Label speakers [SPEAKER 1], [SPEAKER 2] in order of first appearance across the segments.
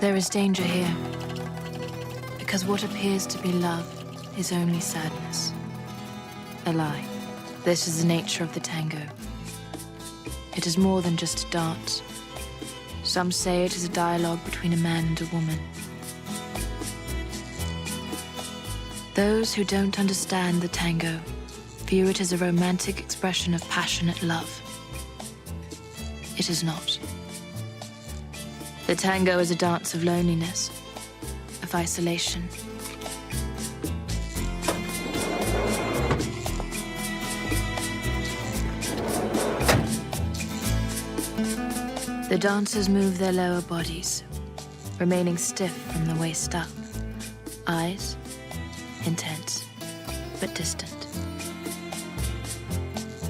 [SPEAKER 1] There is danger here, because what appears to be love is only sadness. A lie. This is the nature of the tango. It is more than just a dance. Some say it is a dialogue between a man and a woman. Those who don't understand the tango view it as a romantic expression of passionate love. It is not. The tango is a dance of loneliness, of isolation. The dancers move their lower bodies, remaining stiff from the waist up. Eyes, intense, but distant.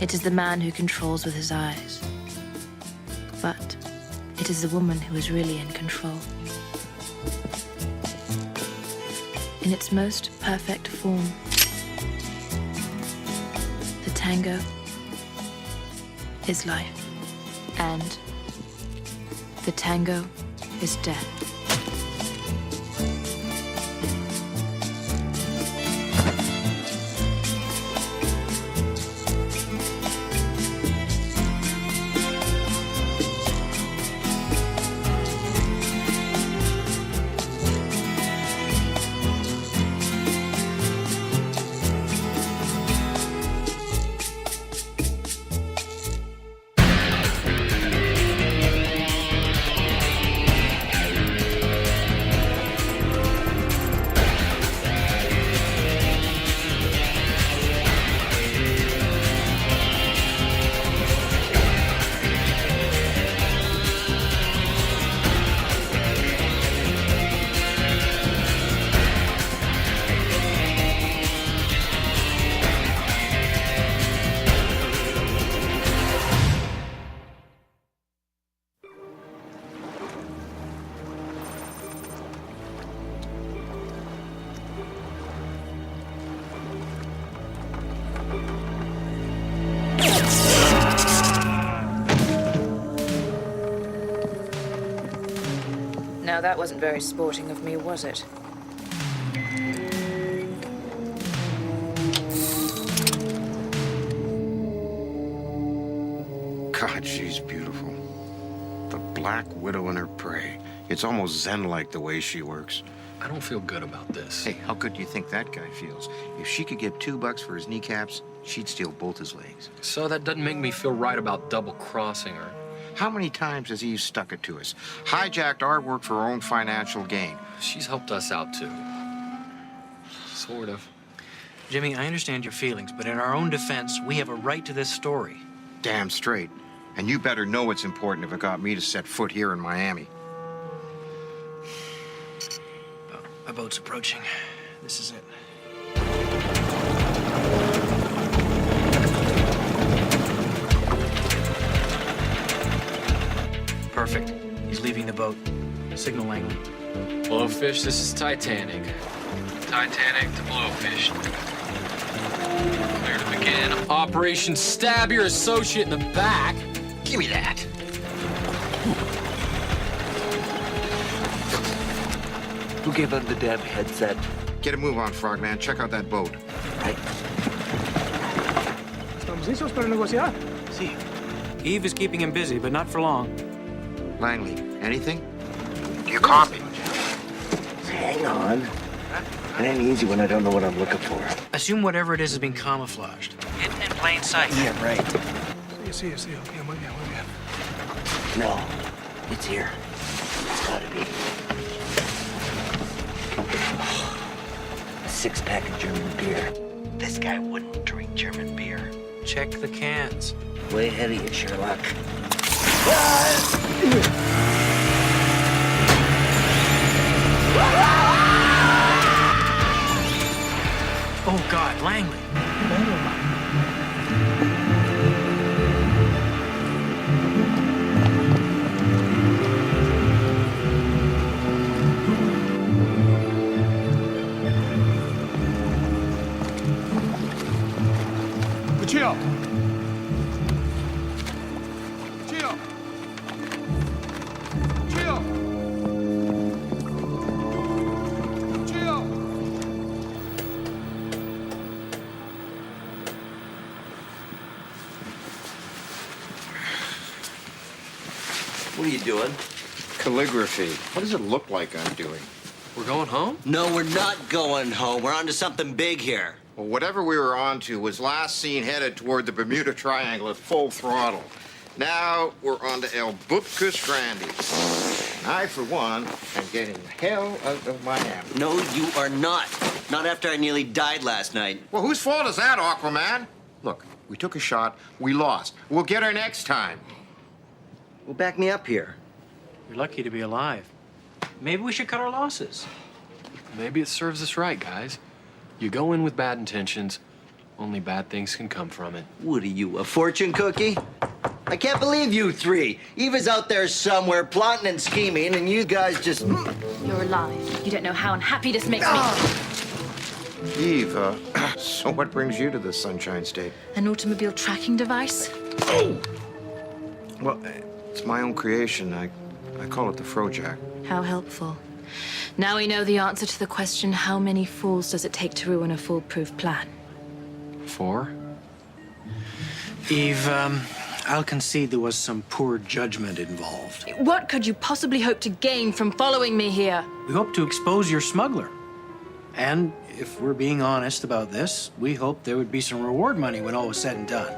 [SPEAKER 1] It is the man who controls with his eyes, but it is the woman who is really in control. In its most perfect form, the tango is life, and the tango is death. Now that wasn't very sporting of me, was it?
[SPEAKER 2] God, she's beautiful. The Black Widow and her prey. It's almost zen-like the way she works.
[SPEAKER 3] I don't feel good about this.
[SPEAKER 2] Hey, how good do you think that guy feels? If she could get $2 for his kneecaps, she'd steal both his legs.
[SPEAKER 3] So that doesn't make me feel right about double-crossing her.
[SPEAKER 2] How many times has Eve stuck it to us? Hijacked our work for her own financial gain.
[SPEAKER 3] She's helped us out, too. Sort of.
[SPEAKER 4] Jimmy, I understand your feelings, but in our own defense, we have a right to this story.
[SPEAKER 2] Damn straight. And you better know it's important if it got me to set foot here in Miami.
[SPEAKER 4] Oh, a boat's approaching. This is it. Perfect. He's leaving the boat. Signal Langley.
[SPEAKER 3] Blowfish, this is Titanic. Titanic to Blowfish. Clear to begin. Operation Stab Your Associate in the Back.
[SPEAKER 2] Give me that.
[SPEAKER 5] Who gave him the damn headset?
[SPEAKER 2] Get a move on, Frogman. Check out that boat.
[SPEAKER 5] Right.
[SPEAKER 6] ¿Estamos listos para negociar?
[SPEAKER 4] See. Eve is keeping him busy, but not for long.
[SPEAKER 2] Langley, anything? Do you copy?
[SPEAKER 5] Hang on. It ain't easy when I don't know what I'm looking for.
[SPEAKER 4] Assume whatever it is being camouflaged. Hidden in plain sight.
[SPEAKER 5] Yeah, right.
[SPEAKER 6] Sí, okay, muy bien.
[SPEAKER 5] No, it's here. It's gotta be. A 6-pack of German beer. This guy wouldn't drink German beer.
[SPEAKER 4] Check the cans.
[SPEAKER 5] Way ahead of you, Sherlock.
[SPEAKER 4] Oh, God, Langley.
[SPEAKER 6] Lucio! Lucio! Lucio!
[SPEAKER 5] What are you doing?
[SPEAKER 2] Calligraphy. What does it look like I'm doing?
[SPEAKER 3] We're going home?
[SPEAKER 5] No, we're not going home. We're on to something big here.
[SPEAKER 2] Well, whatever we were on to was last seen headed toward the Bermuda Triangle at full throttle. Now we're on to El Bupka Strandy. I, for one, am getting the hell out of Miami.
[SPEAKER 5] No, you are not. Not after I nearly died last night.
[SPEAKER 2] Well, whose fault is that, Aquaman? Look, we took a shot, we lost. We'll get her next time.
[SPEAKER 5] Well, back me up here.
[SPEAKER 4] You're lucky to be alive. Maybe we should cut our losses.
[SPEAKER 3] Maybe it serves us right, guys. You go in with bad intentions, only bad things can come from it.
[SPEAKER 5] What are you, a fortune cookie? I can't believe you three. Eva's out there somewhere plotting and scheming, and you guys just...
[SPEAKER 1] You're alive. You don't know how unhappy this makes me.
[SPEAKER 2] Eve, so what brings you to the Sunshine State?
[SPEAKER 1] An automobile tracking device?
[SPEAKER 2] Well, it's my own creation. I call it the Frojack.
[SPEAKER 1] How helpful. Now we know the answer to the question, how many fools does it take to ruin a foolproof plan?
[SPEAKER 3] 4?
[SPEAKER 4] Eve, I'll concede there was some poor judgment involved.
[SPEAKER 1] What could you possibly hope to gain from following me here?
[SPEAKER 4] We hope to expose your smuggler. And if we're being honest about this, we hope there would be some reward money when all was said and done.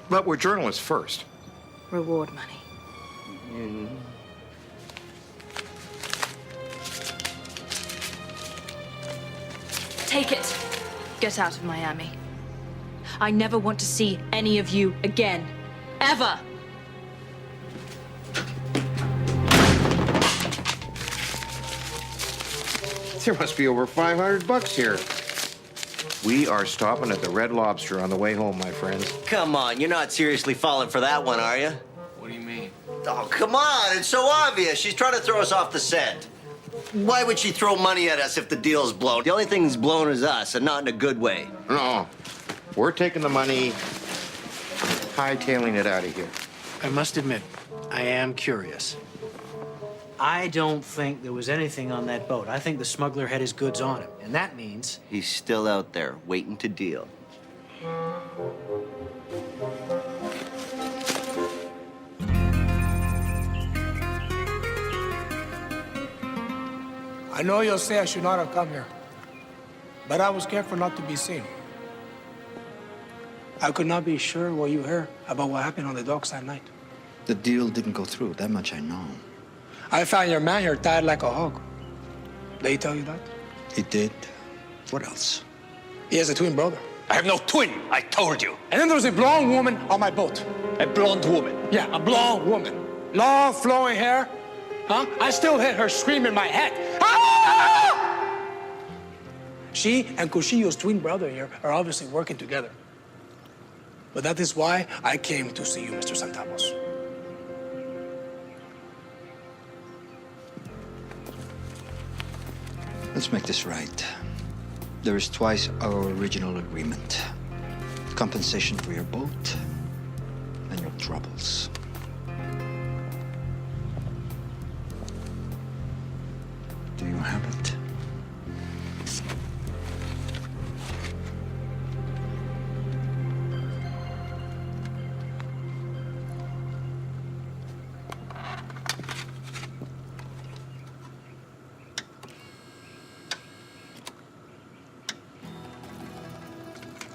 [SPEAKER 2] But we're journalists first.
[SPEAKER 1] Reward money. Take it. Get out of Miami. I never want to see any of you again. Ever.
[SPEAKER 2] There must be over $500 here. We are stopping at the Red Lobster on the way home, my friends.
[SPEAKER 5] Come on, you're not seriously falling for that one, are you?
[SPEAKER 3] What do you mean?
[SPEAKER 5] Oh, come on, it's so obvious. She's trying to throw us off the scent. Why would she throw money at us if the deal's blown? The only thing that's blown is us, and not in a good way.
[SPEAKER 2] No, we're taking the money, hightailing it out of here.
[SPEAKER 4] I must admit, I am curious. I don't think there was anything on that boat. I think the smuggler had his goods on him, and that means...
[SPEAKER 5] He's still out there, waiting to deal.
[SPEAKER 6] I know you'll say I should not have come here, but I was careful not to be seen. I could not be sure what you heard about what happened on the docks that night.
[SPEAKER 7] The deal didn't go through, that much I know.
[SPEAKER 6] I found your man here tied like a hog. Did he tell you that?
[SPEAKER 7] He did. What else?
[SPEAKER 6] He has a twin brother.
[SPEAKER 8] I have no twin, I told you.
[SPEAKER 6] And then there was a blonde woman on my boat.
[SPEAKER 8] A blonde woman.
[SPEAKER 6] Yeah, a blonde woman. Long, flowing hair. Huh? I still hear her scream in my head. Ah! She and Cuchillo's twin brother here are obviously working together. But that is why I came to see you, Mr. Santamos.
[SPEAKER 7] Let's make this right. There is twice our original agreement. Compensation for your boat and your troubles. Do you have it?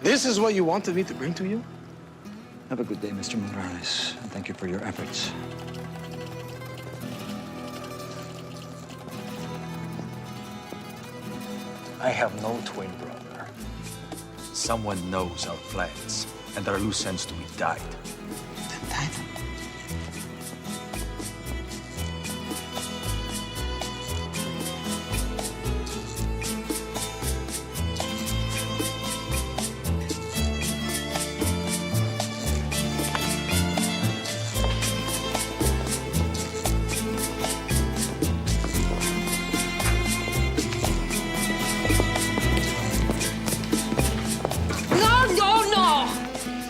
[SPEAKER 6] This is what you wanted me to bring to you?
[SPEAKER 7] Have a good day, Mr. Morales, and thank you for your efforts.
[SPEAKER 8] I have no twin brother. Someone knows our plans, and our loose ends to be tied.
[SPEAKER 7] Then tie them.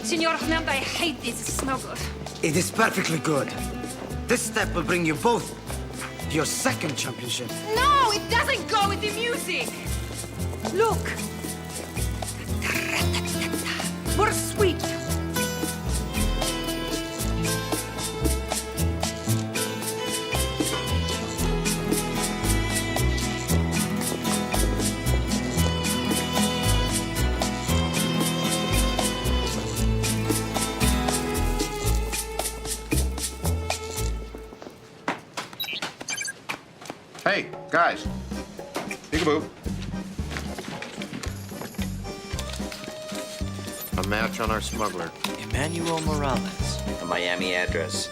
[SPEAKER 9] Senor Hernando, I hate this smuggler.
[SPEAKER 10] It is perfectly good. This step will bring you both to your second championship.
[SPEAKER 9] No, it doesn't go with the music. Look. More sweet.
[SPEAKER 2] Guys, peekaboo. A match on our smuggler.
[SPEAKER 5] Emmanuel Morales. A Miami address.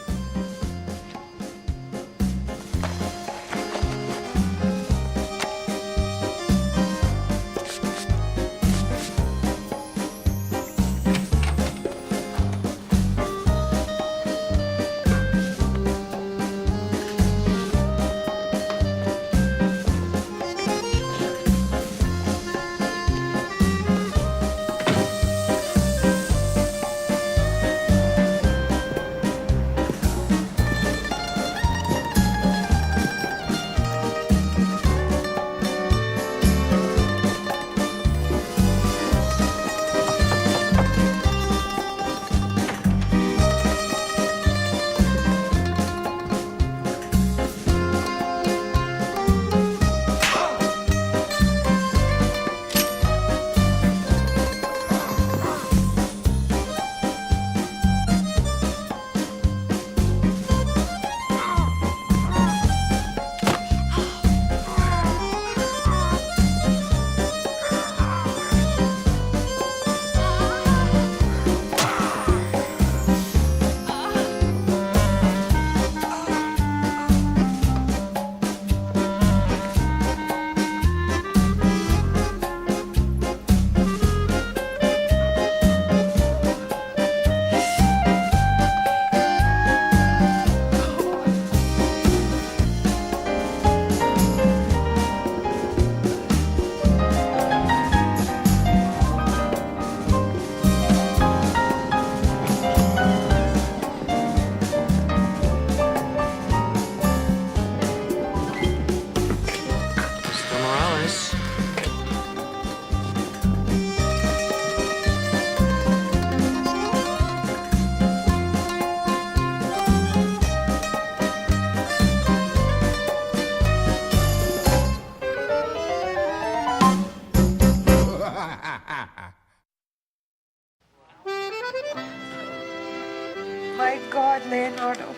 [SPEAKER 9] My God, Leonardo.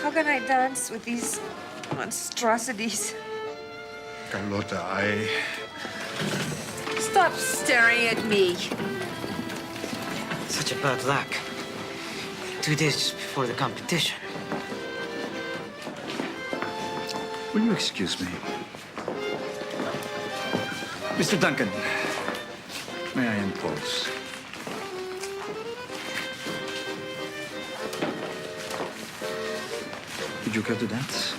[SPEAKER 9] How can I dance with these monstrosities?
[SPEAKER 7] Carlota,
[SPEAKER 9] Stop staring at me.
[SPEAKER 10] Such a bad luck. 2 days before the competition.
[SPEAKER 7] Will you excuse me? Mr. Duncan, may I impose? Would you care to dance?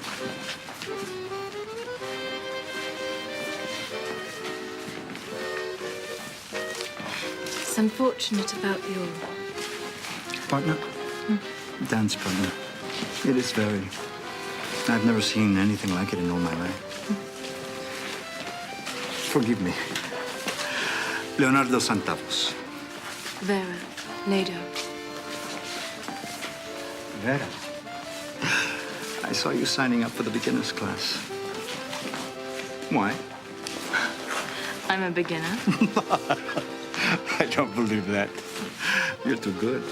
[SPEAKER 1] It's unfortunate about your...
[SPEAKER 7] Partner? Dance partner. It is very. I've never seen anything like it in all my life. Forgive me. Leonardo Santavos.
[SPEAKER 1] Vera, Nado.
[SPEAKER 7] Vera. I saw you signing up for the beginner's class. Why?
[SPEAKER 1] I'm a beginner.
[SPEAKER 7] I don't believe that. You're too good.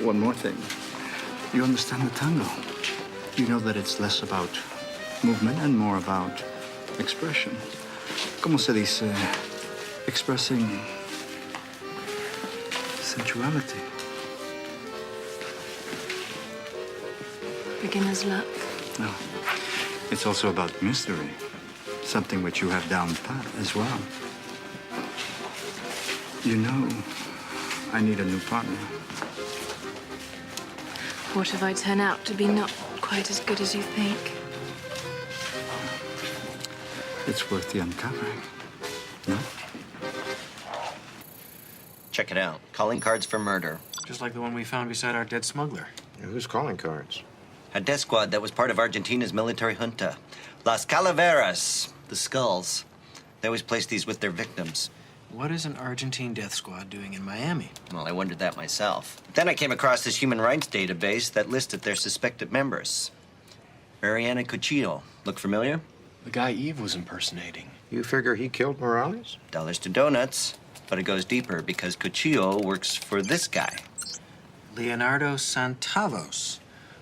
[SPEAKER 7] One more thing. You understand the tango. You know that it's less about movement and more about expression. ¿Cómo se dice? Expressing sensuality.
[SPEAKER 1] Beginner's luck.
[SPEAKER 7] No. It's also about mystery. Something which you have down pat as well. You know, I need a new partner.
[SPEAKER 1] What if I turn out to be not quite as good as you think?
[SPEAKER 7] It's worth the uncovering. No?
[SPEAKER 5] Check it out. Calling cards for murder.
[SPEAKER 4] Just like the one we found beside our dead smuggler.
[SPEAKER 2] Who's calling cards?
[SPEAKER 5] A death squad that was part of Argentina's military junta. Las Calaveras, the skulls. They always place these with their victims.
[SPEAKER 4] What is an Argentine death squad doing in Miami?
[SPEAKER 5] Well, I wondered that myself. Then I came across this human rights database that listed their suspected members. Mariana Cuchillo. Look familiar?
[SPEAKER 3] The guy Eve was impersonating.
[SPEAKER 2] You figure he killed Morales?
[SPEAKER 5] Dollars to donuts. But it goes deeper because Cuchillo works for this guy.
[SPEAKER 4] Leonardo Santavos,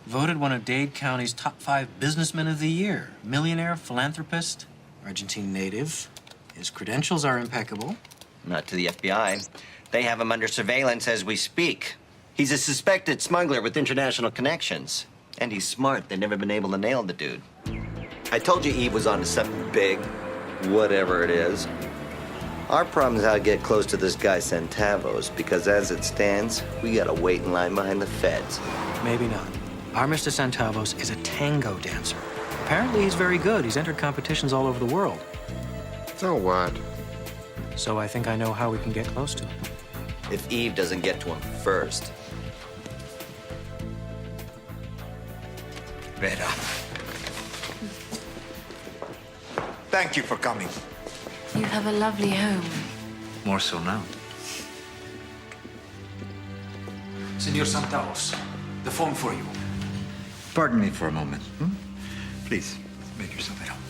[SPEAKER 4] Voted one of Dade County's top 5 businessmen of the year. Millionaire, philanthropist, Argentine native. His credentials are impeccable.
[SPEAKER 5] Not to the FBI. They have him under surveillance as we speak. He's a suspected smuggler with international connections. And he's smart. They've never been able to nail the dude. I told you Eve was onto something big, whatever it is. Our problem is how to get close to this guy Centavos, because as it stands, we gotta wait in line behind the feds.
[SPEAKER 4] Maybe not. Our Mr. Centavos is a tango dancer. Apparently he's very good. He's entered competitions all over the world.
[SPEAKER 2] So what?
[SPEAKER 4] So I think I know how we can get close to him.
[SPEAKER 5] If Eve doesn't get to him first.
[SPEAKER 10] Vera. Thank you for coming.
[SPEAKER 1] You have a lovely home.
[SPEAKER 7] More so now.
[SPEAKER 8] Senor Santaos, the phone for you.
[SPEAKER 7] Pardon me for a moment. Please, make yourself at home.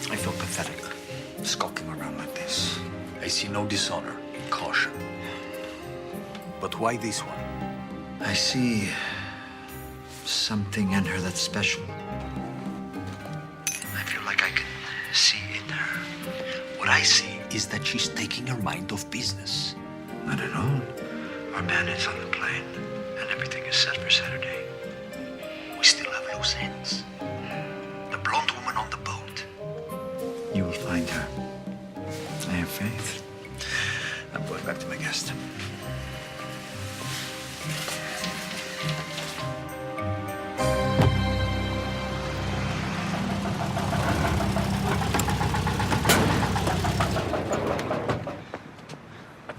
[SPEAKER 8] I feel pathetic, skulking around like this. I see no dishonor in caution. But why this one?
[SPEAKER 7] I see something in her that's special. I feel like I can see in her.
[SPEAKER 8] What I see is that she's taking her mind off business.
[SPEAKER 7] Not at all. Our man is on the plane, and everything is set for Saturday.
[SPEAKER 8] We still have loose ends. The blonde woman on the boat.
[SPEAKER 7] You will find her. I have faith. I'm going back to my guest.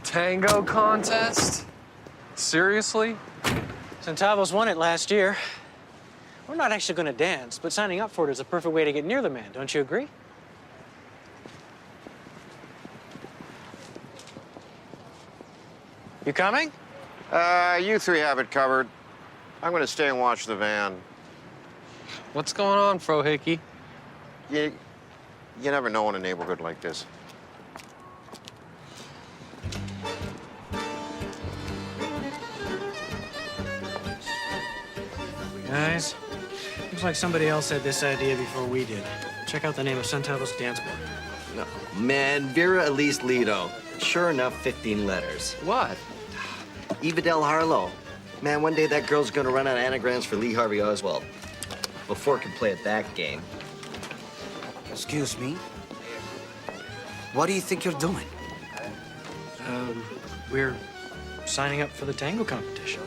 [SPEAKER 3] Tango contest? Seriously?
[SPEAKER 4] Centavos won it last year. We're not actually going to dance, but signing up for it is a perfect way to get near the man. Don't you agree? You coming?
[SPEAKER 2] You three have it covered. I'm gonna stay and watch the van.
[SPEAKER 3] What's going on, Frohickey?
[SPEAKER 2] You never know in a neighborhood like this.
[SPEAKER 4] Guys, looks like somebody else had this idea before we did. Check out the name of Centavos Dance Bar.
[SPEAKER 5] No. Man, Vera Elise Lido. Sure enough, 15 letters.
[SPEAKER 3] What?
[SPEAKER 5] Eva Del Harlow. Man, one day that girl's gonna run out of anagrams for Lee Harvey Oswald. Before it can play at that game.
[SPEAKER 10] Excuse me? What do you think you're doing?
[SPEAKER 4] We're signing up for the tango competition.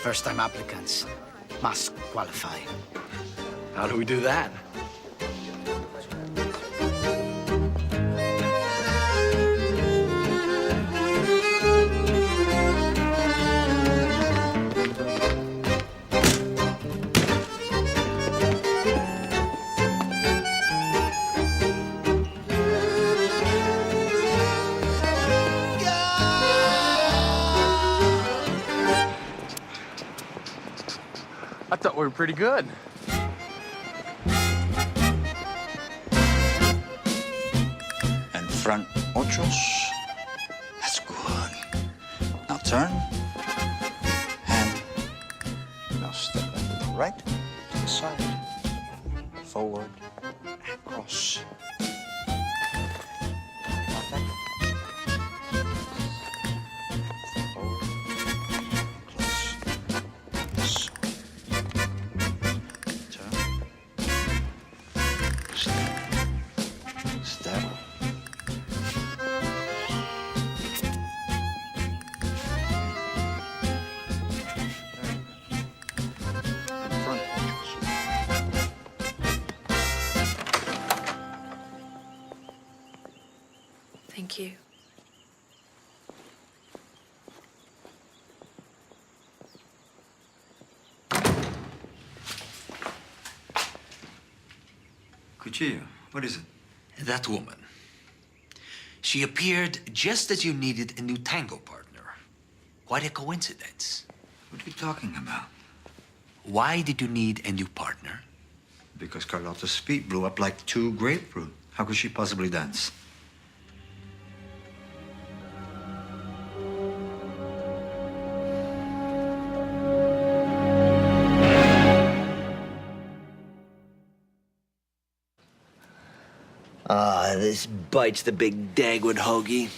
[SPEAKER 10] First-time applicants must qualify.
[SPEAKER 3] How do we do that? I thought we were pretty good.
[SPEAKER 7] And front ochos. That's good. Now turn. And now step left and right to the side. Forward and cross. Like that. Forward. Close. So. Turn. Step. Step. And front ochos.
[SPEAKER 1] Thank you.
[SPEAKER 7] Cuchillo, what is it?
[SPEAKER 8] That woman. She appeared just as you needed a new tango partner. Quite a coincidence.
[SPEAKER 7] What are you talking about?
[SPEAKER 8] Why did you need a new partner?
[SPEAKER 7] Because Carlotta's feet blew up like two grapefruit. How could she possibly dance?
[SPEAKER 5] Ah, this bites the big dagwood hoagie.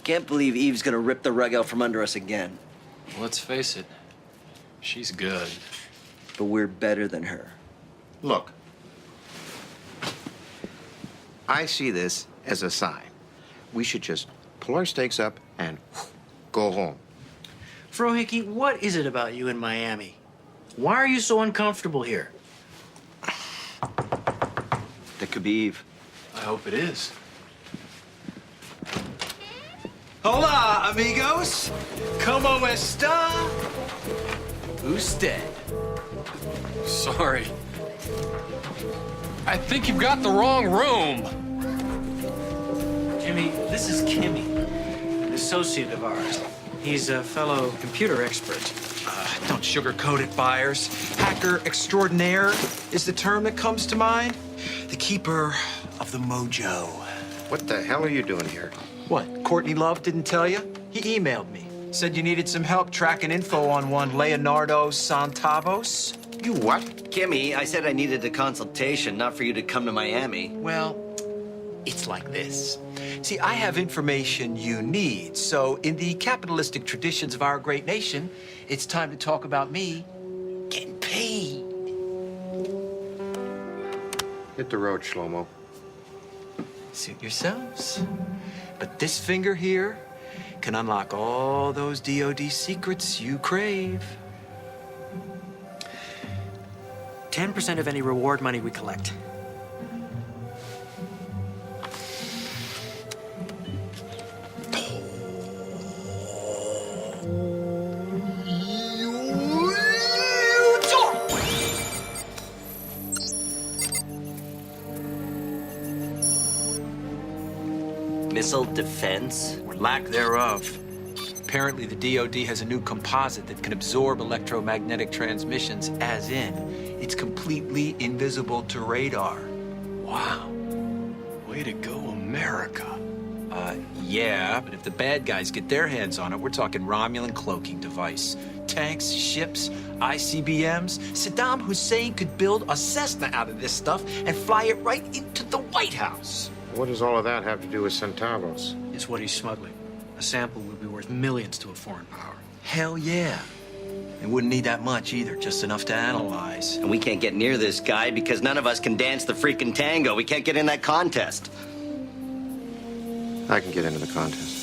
[SPEAKER 5] Can't believe Eve's gonna rip the rug out from under us again.
[SPEAKER 3] Let's face it, she's good.
[SPEAKER 5] But we're better than her.
[SPEAKER 2] Look, I see this as a sign. We should just pull our stakes up and go home.
[SPEAKER 4] Frohickey, what is it about you in Miami? Why are you so uncomfortable here?
[SPEAKER 5] That could be Eve.
[SPEAKER 3] I hope it is.
[SPEAKER 8] Hola, amigos. ¿Cómo está? Usted.
[SPEAKER 3] Sorry. I think you've got the wrong room.
[SPEAKER 4] Jimmy, this is Kimmy, an associate of ours. He's a fellow computer expert.
[SPEAKER 11] Don't sugarcoat it, Byers. Hacker extraordinaire is the term that comes to mind. The keeper of the mojo.
[SPEAKER 2] What the hell are you doing here?
[SPEAKER 11] What, Courtney Love didn't tell you? He emailed me. Said you needed some help tracking info on one Leonardo Santavos.
[SPEAKER 2] You what?
[SPEAKER 5] Kimmy, I said I needed a consultation, not for you to come to Miami.
[SPEAKER 11] Well, it's like this. See, I have information you need, so in the capitalistic traditions of our great nation, it's time to talk about me getting paid.
[SPEAKER 2] Hit the road, Shlomo.
[SPEAKER 11] Suit yourselves. But this finger here can unlock all those DoD secrets you crave.
[SPEAKER 4] 10% of any reward money we collect.
[SPEAKER 5] Missile defense?
[SPEAKER 11] Or lack thereof. Apparently, the DoD has a new composite that can absorb electromagnetic transmissions, as in, it's completely invisible to radar.
[SPEAKER 3] Wow. Way to go, America.
[SPEAKER 11] Yeah, but if the bad guys get their hands on it, we're talking Romulan cloaking device. Tanks, ships, ICBMs. Saddam Hussein could build a Cessna out of this stuff and fly it right into the White House.
[SPEAKER 2] What does all of that have to do with Centavos?
[SPEAKER 4] It's what he's smuggling. A sample would be worth millions to a foreign power.
[SPEAKER 11] Hell yeah. It wouldn't need that much either, just enough to analyze.
[SPEAKER 5] And we can't get near this guy because none of us can dance the freaking tango. We can't get in that contest.
[SPEAKER 2] I can get into the contest.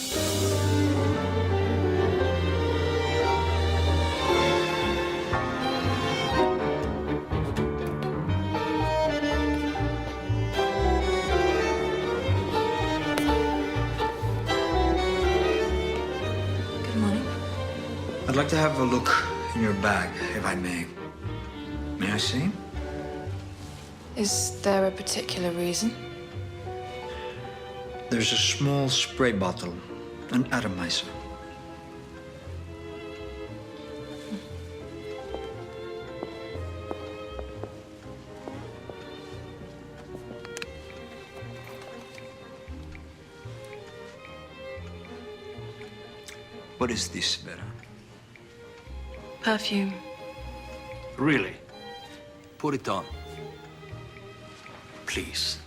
[SPEAKER 1] Good morning.
[SPEAKER 7] I'd like to have a look in your bag, if I may. May I see?
[SPEAKER 1] Is there a particular reason?
[SPEAKER 7] There's a small spray bottle, an atomizer. What is this, Vera?
[SPEAKER 1] Perfume.
[SPEAKER 8] Really? Put it on. Please.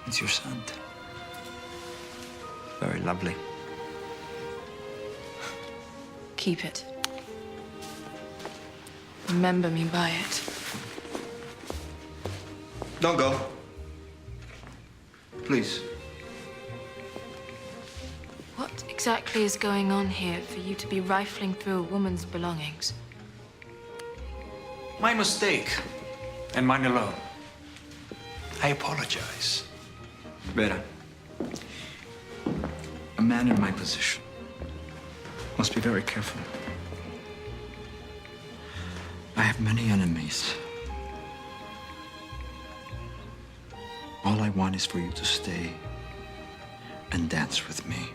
[SPEAKER 7] It's your scent. Very lovely.
[SPEAKER 1] Keep it. Remember me by it.
[SPEAKER 7] Don't go. Please.
[SPEAKER 1] What exactly is going on here for you to be rifling through a woman's belongings?
[SPEAKER 11] My mistake. And mine alone.
[SPEAKER 8] I apologize.
[SPEAKER 7] Vera, a man in my position must be very careful. I have many enemies. All I want is for you to stay and dance with me.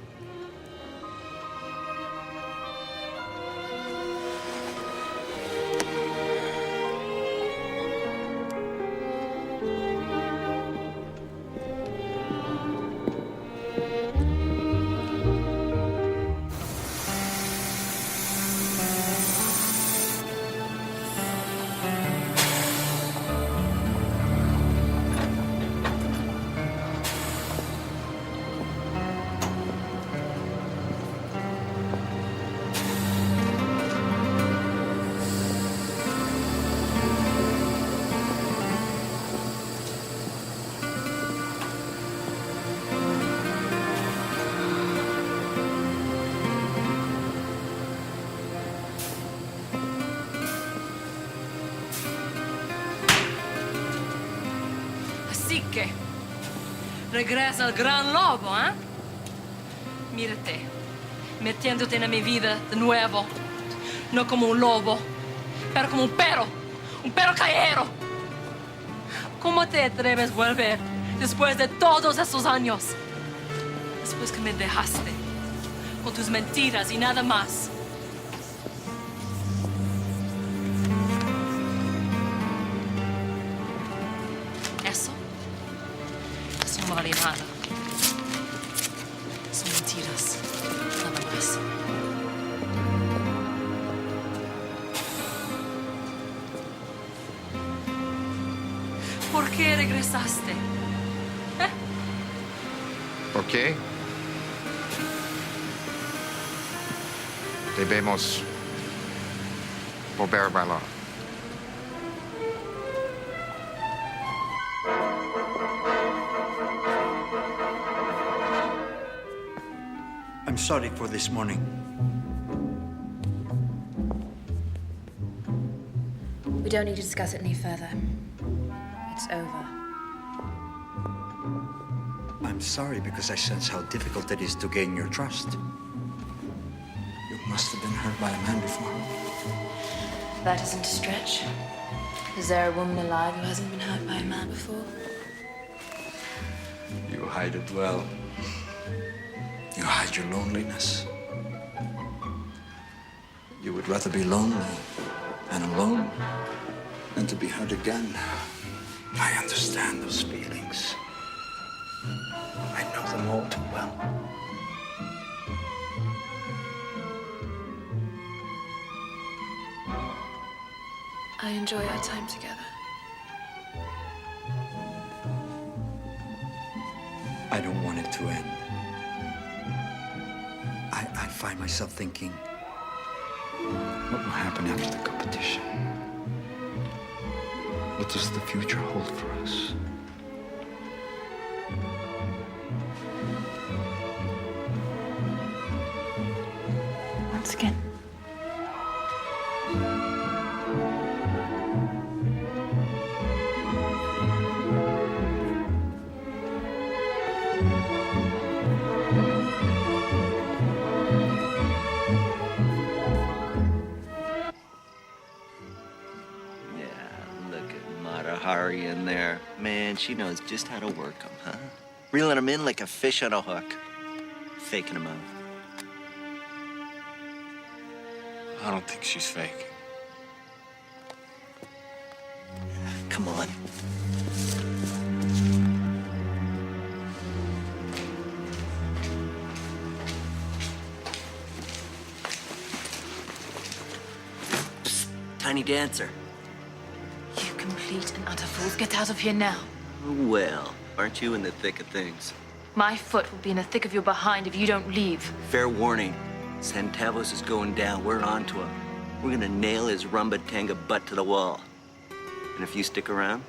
[SPEAKER 9] Así que regresa el gran lobo, ¿eh? Mírate, metiéndote en mi vida de nuevo. No como un lobo, pero como un perro callejero. ¿Cómo te atreves a volver después de todos esos años? Después que me dejaste con tus mentiras y nada más. Eso no vale nada. Son mentiras, nada más. ¿Por qué regresaste? ¿Eh?
[SPEAKER 2] ¿Por qué? Debemos volver a bailar.
[SPEAKER 7] I'm sorry for this morning.
[SPEAKER 1] We don't need to discuss it any further. It's over.
[SPEAKER 7] I'm sorry because I sense how difficult it is to gain your trust. You must have been hurt by a man before.
[SPEAKER 1] That isn't a stretch. Is there a woman alive who hasn't been hurt by a man before?
[SPEAKER 7] You hide it well. You hide your loneliness. You would rather be lonely and alone than to be hurt again. I understand those feelings. I know them all too well.
[SPEAKER 1] I enjoy our time together.
[SPEAKER 7] I don't want it to end. I find myself thinking, what will happen after the competition? What does the future hold for us?
[SPEAKER 1] Once again.
[SPEAKER 5] Hari in there. Man, she knows just how to work them, huh? Reeling them in like a fish on a hook. Faking them out.
[SPEAKER 3] I don't think she's fake.
[SPEAKER 5] Come on. Psst, tiny dancer.
[SPEAKER 1] Complete and utter fools. Get out of here now.
[SPEAKER 5] Well, aren't you in the thick of things?
[SPEAKER 1] My foot will be in the thick of your behind if you don't leave.
[SPEAKER 5] Fair warning. Centavos is going down. We're on to him. We're gonna nail his rumba tanga butt to the wall. And if you stick around,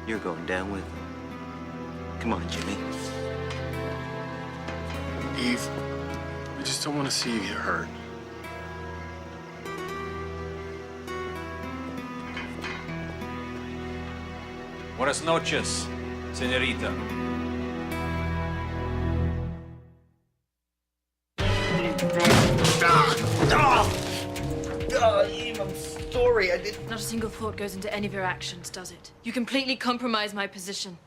[SPEAKER 5] you're going down with him. Come on, Jimmy.
[SPEAKER 3] Eve, I just don't want to see you get hurt.
[SPEAKER 8] Buenas noches.
[SPEAKER 11] Senorita.
[SPEAKER 5] Sorry, I did.
[SPEAKER 1] Not a single thought goes into any of your actions, does it? You completely compromise my position.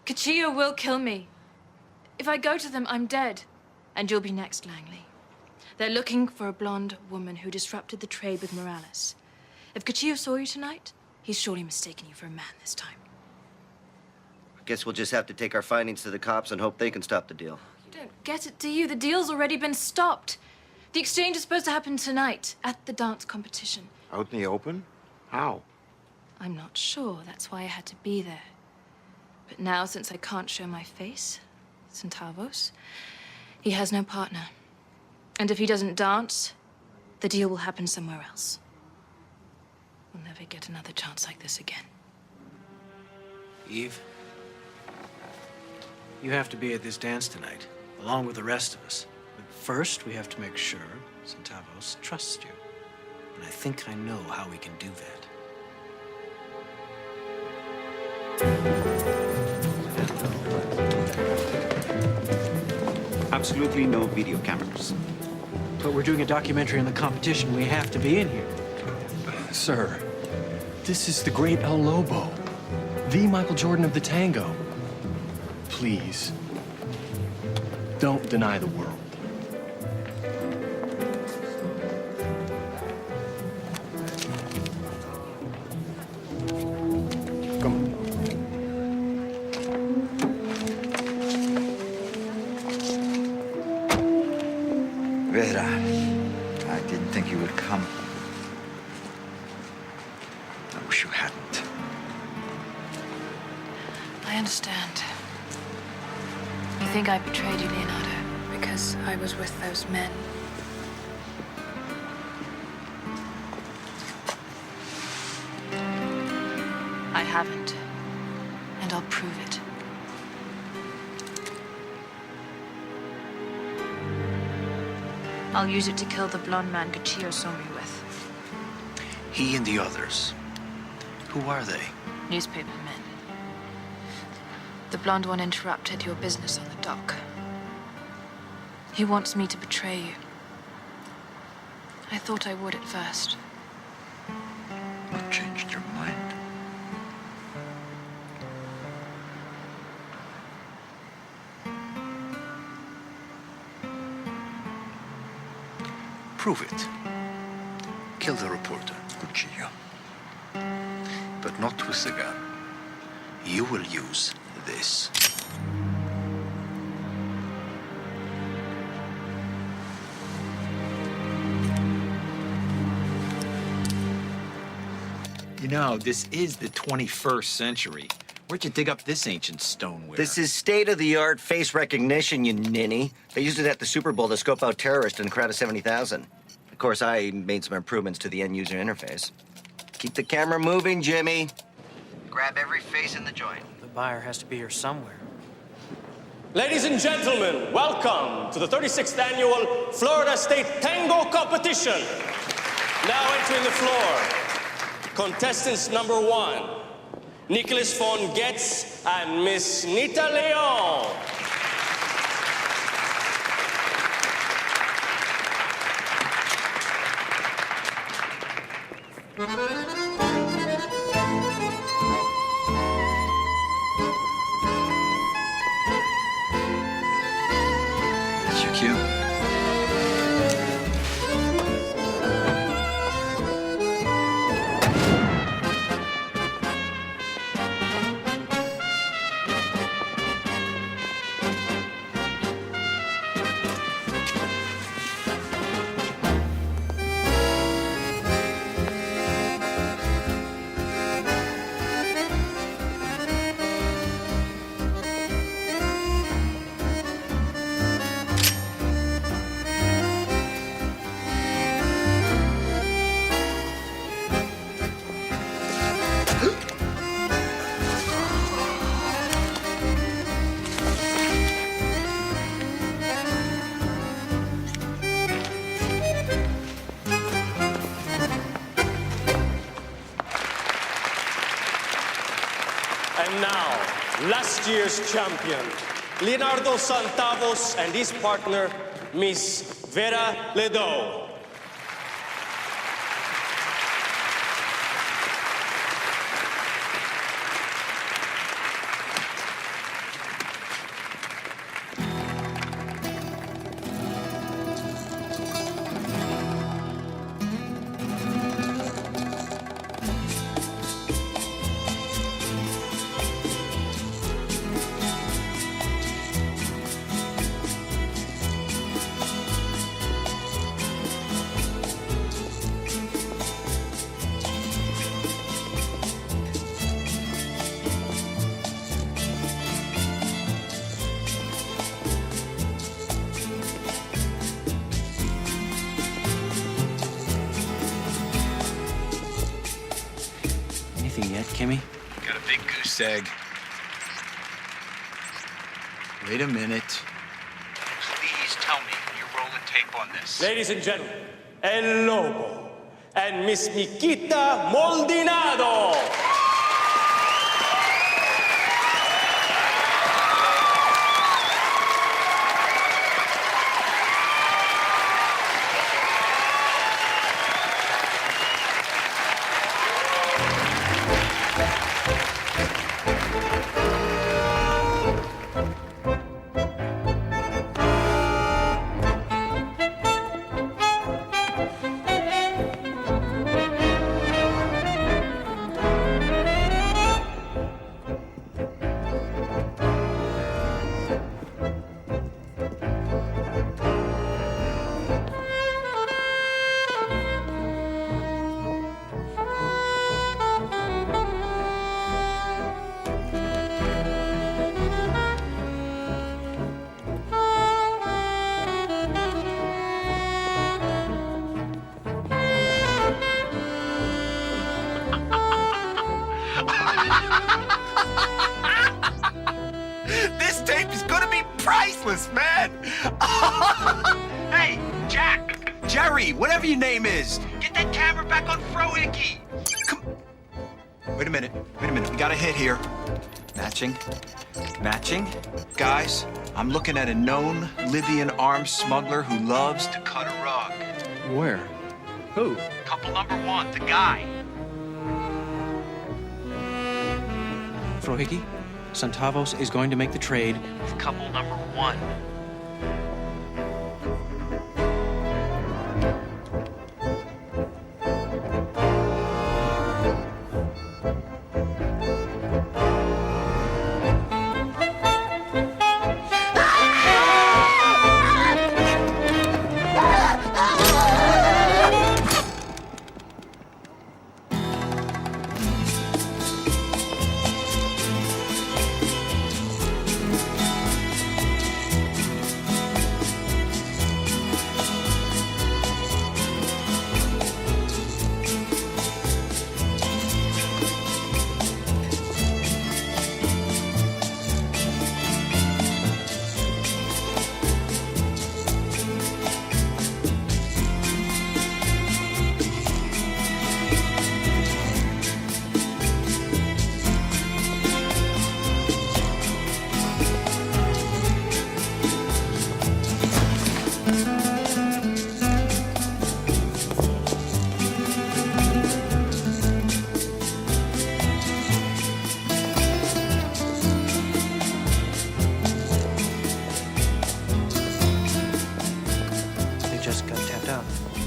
[SPEAKER 1] Cuchillo will kill me. If I go to them, I'm dead. And you'll be next, Langley. They're looking for a blonde woman who disrupted the trade with Morales. If Cuchillo saw you tonight, he's surely mistaken you for a man this time.
[SPEAKER 5] I guess we'll just have to take our findings to the cops and hope they can stop the deal.
[SPEAKER 1] You don't get it, do you? The deal's already been stopped. The exchange is supposed to happen tonight at the dance competition.
[SPEAKER 2] Out in the open? How?
[SPEAKER 1] I'm not sure. That's why I had to be there. But now, since I can't show my face, Centavos, he has no partner. And if he doesn't dance, the deal will happen somewhere else. We'll never get another chance like this again.
[SPEAKER 4] Eve, you have to be at this dance tonight, along with the rest of us. But first, we have to make sure Centavos trusts you. And I think I know how we can do that.
[SPEAKER 12] Absolutely no video cameras.
[SPEAKER 4] But we're doing a documentary on the competition. We have to be in here.
[SPEAKER 3] Sir, this is the great El Lobo, the Michael Jordan of the tango. Please, don't deny the world. Come on.
[SPEAKER 12] Vera, I didn't think you would come. I wish you hadn't.
[SPEAKER 1] I understand. You think I betrayed you, Leonardo, because I was with those men. I haven't, and I'll prove it. I'll use it to kill the blonde man Cuchillo saw me with.
[SPEAKER 8] He and the others. Who are they?
[SPEAKER 1] Newspaper men. The blonde one interrupted your business on the dock. He wants me to betray you. I thought I would at first.
[SPEAKER 8] What changed your mind? Prove it. Kill the reporter, Cuchillo. But not with the gun. You will use this.
[SPEAKER 11] You know, this is the 21st century. Where'd you dig up this ancient stoneware?
[SPEAKER 5] This is state-of-the-art face recognition, you ninny. They used it at the Super Bowl to scope out terrorists in a crowd of 70,000. Of course, I made some improvements to the end-user interface. Keep the camera moving, Jimmy. Grab every face in the joint.
[SPEAKER 4] The buyer has to be here somewhere.
[SPEAKER 13] Ladies and gentlemen, welcome to the 36th annual Florida State Tango Competition. Now entering the floor, contestants number 1, Nicholas von Getz and Miss Nita Leon.
[SPEAKER 8] It's your cue.
[SPEAKER 13] And now, last year's champion, Leonardo Santavos, and his partner, Miss Vera Ledo.
[SPEAKER 4] Anything yet, Kimmy?
[SPEAKER 11] Got a big goose egg. Wait a minute. Please tell me you're rolling tape on this.
[SPEAKER 13] Ladies and gentlemen, El Lobo and Miss Miquita Moldinado.
[SPEAKER 11] This tape is gonna be priceless, man! Hey, Jack! Jerry, whatever your name is, get that camera back on Frohickey! Come. Wait a minute, we got a hit here. Matching. Guys, I'm looking at a known Libyan arms smuggler who loves to cut a rug.
[SPEAKER 3] Where? Who?
[SPEAKER 11] Couple number 1, the guy.
[SPEAKER 4] Frohickey, Santavos is going to make the trade with couple number 1.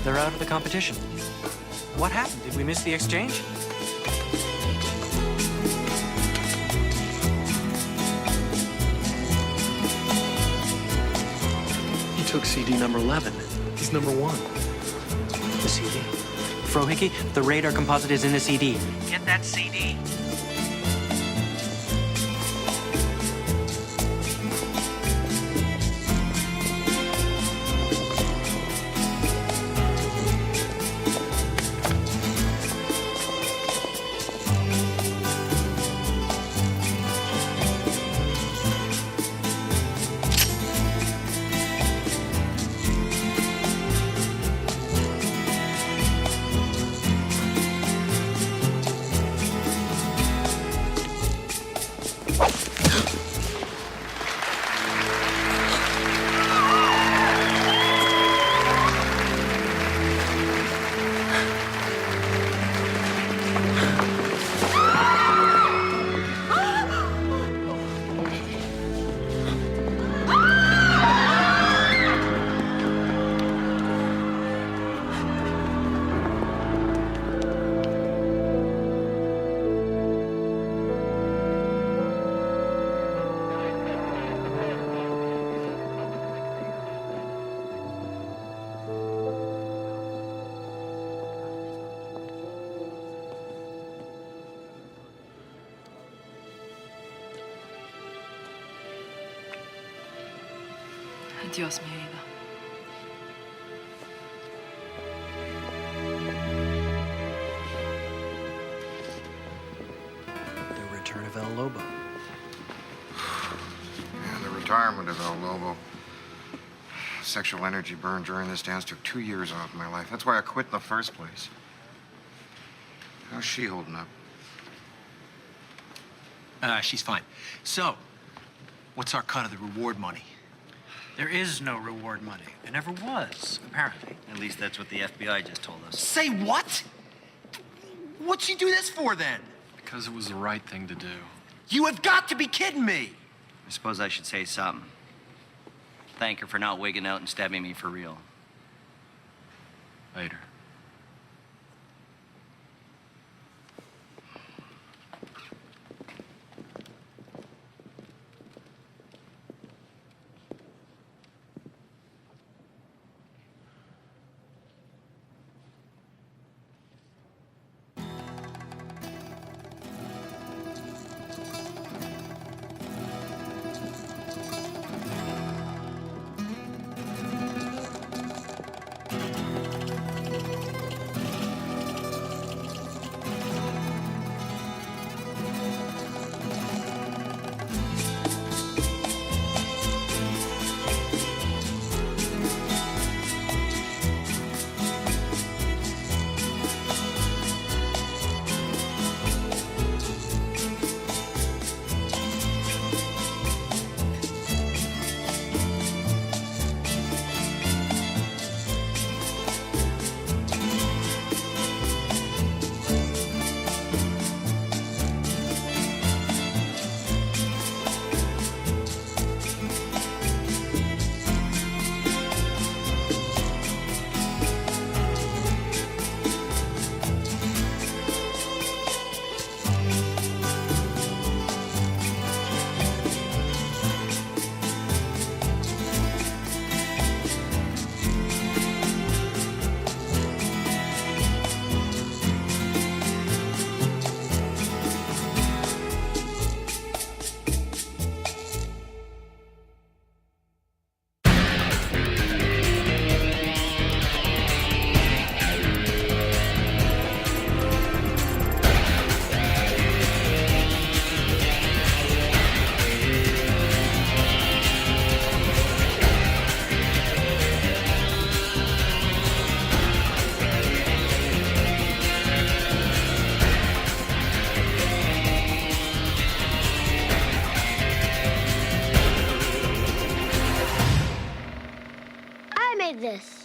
[SPEAKER 4] They're out of the competition. What happened? Did we miss the exchange?
[SPEAKER 3] He took CD number 11. He's number 1.
[SPEAKER 4] The CD. Frohickey, the radar composite is in the CD. Get that CD.
[SPEAKER 1] Adios, mi vida.
[SPEAKER 4] The return of El Lobo.
[SPEAKER 2] And the retirement of El Lobo. Sexual energy burned during this dance took 2 years off my life. That's why I quit in the first place. How's she holding up?
[SPEAKER 3] She's fine. So, what's our cut of the reward money?
[SPEAKER 4] There is no reward money. There never was, apparently.
[SPEAKER 5] At least that's what the FBI just told us.
[SPEAKER 3] Say what? What'd she do this for, then? Because it was the right thing to do. You have got to be kidding me!
[SPEAKER 5] I suppose I should say something. Thank her for not wigging out and stabbing me for real.
[SPEAKER 3] Later.
[SPEAKER 14] This.